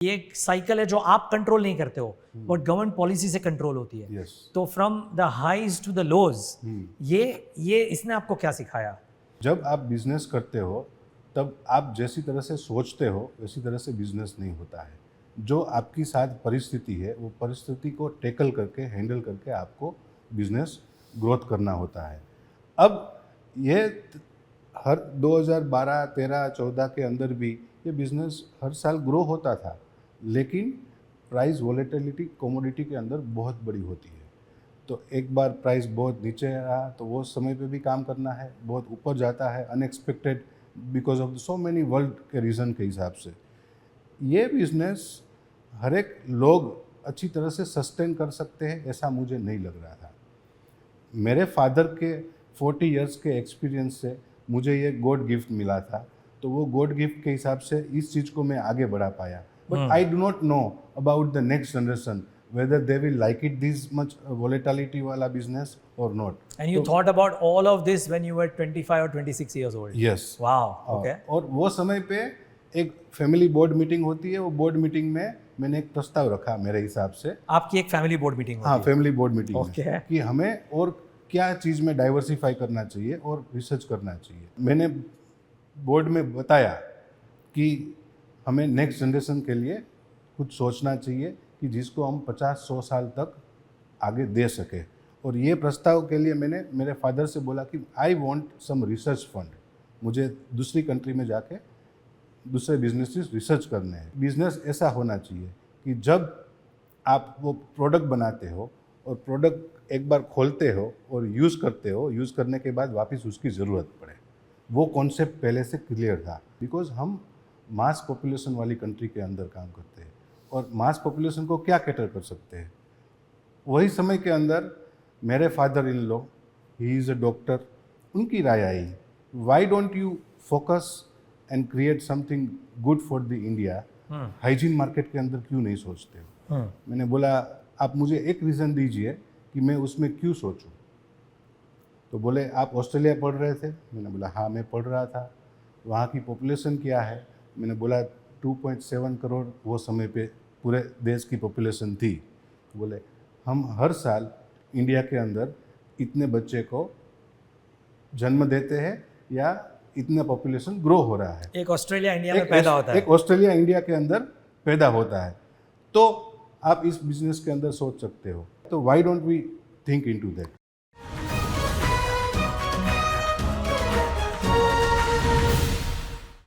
ये एक साइकिल है जो आप कंट्रोल नहीं करते हो, बट गवर्नमेंट पॉलिसी से कंट्रोल होती है। Yes. तो from the highs to the lows, ये इसने आपको क्या सिखाया? जब आप बिजनेस करते हो तब आप जैसी तरह से सोचते हो वैसी तरह से बिजनेस नहीं होता है। जो आपकी साथ परिस्थिति है वो परिस्थिति को टैकल करके हैंडल करके आपको बिजनेस ग्रोथ करना होता है। अब ये हर 2012, 13, 14 के अंदर भी ये बिजनेस हर साल ग्रो होता था, लेकिन प्राइस वॉलेटिलिटी कमोडिटी के अंदर बहुत बड़ी होती है। तो एक बार प्राइस बहुत नीचे रहा तो वो समय पे भी काम करना है, बहुत ऊपर जाता है unexpected because of so many world के रीज़न के हिसाब से। ये बिजनेस हर एक लोग अच्छी तरह से सस्टेन कर सकते हैं ऐसा मुझे नहीं लग रहा था। मेरे फादर के 40 इयर्स के एक्सपीरियंस से मुझे ये गॉड गिफ्ट मिला था, तो वो गॉड गिफ्ट के हिसाब से इस चीज़ को मैं आगे बढ़ा पाया। But I do not know about the next generation whether they will like it this much volatility wala business or not. And you thought about all of this when you were 25 or 26 years old? Yes. Wow. Okay. और वो समय पे एक family board meeting होती है, वो board meeting में मैंने एक प्रस्ताव रखा मेरे हिसाब से। आपकी एक फैमिली बोर्ड मीटिंग होती हाँ, है? Family board meeting Okay. में कि हमें और क्या चीज़ में डाइवर्सिफाई करना चाहिए और रिसर्च करना चाहिए। मैंने बोर्ड में बताया कि हमें नेक्स्ट जनरेशन के लिए कुछ सोचना चाहिए कि जिसको हम 50-100 साल तक आगे दे सके। और ये प्रस्ताव के लिए मैंने मेरे फादर से बोला कि I want some research fund, मुझे दूसरी कंट्री में जाके दूसरे बिजनेसेस रिसर्च करने हैं। बिजनेस ऐसा होना चाहिए कि जब आप वो प्रोडक्ट बनाते हो और प्रोडक्ट एक बार खोलते हो और यूज़ करते हो, यूज़ करने के बाद वापस उसकी ज़रूरत पड़े। वो कॉन्सेप्ट पहले से क्लियर था, बिकॉज हम मास पॉपुलेशन वाली कंट्री के अंदर काम करते हैं और मास पॉपुलेशन को क्या कैटर कर सकते हैं। वही समय के अंदर मेरे father in law, he is a doctor, उनकी राय आई, why don't you focus and create something good for the India, hygiene market के अंदर क्यों नहीं सोचते हो। मैंने बोला आप मुझे एक रीज़न दीजिए कि मैं उसमें क्यों सोचूं। तो बोले आप ऑस्ट्रेलिया पढ़ रहे थे? मैंने बोला हाँ मैं पढ़ रहा था। वहाँ की पॉपुलेशन क्या है? मैंने बोला 2.7 करोड़ वो समय पे पूरे देश की पॉपुलेशन थी। बोले हम हर साल इंडिया के अंदर इतने बच्चे को जन्म देते हैं या इतना पॉपुलेशन ग्रो हो रहा है। एक ऑस्ट्रेलिया इंडिया में पैदा होता है। एक ऑस्ट्रेलिया इंडिया के अंदर पैदा होता है, तो आप इस बिजनेस के अंदर सोच सकते हो। तो why don't we think into that.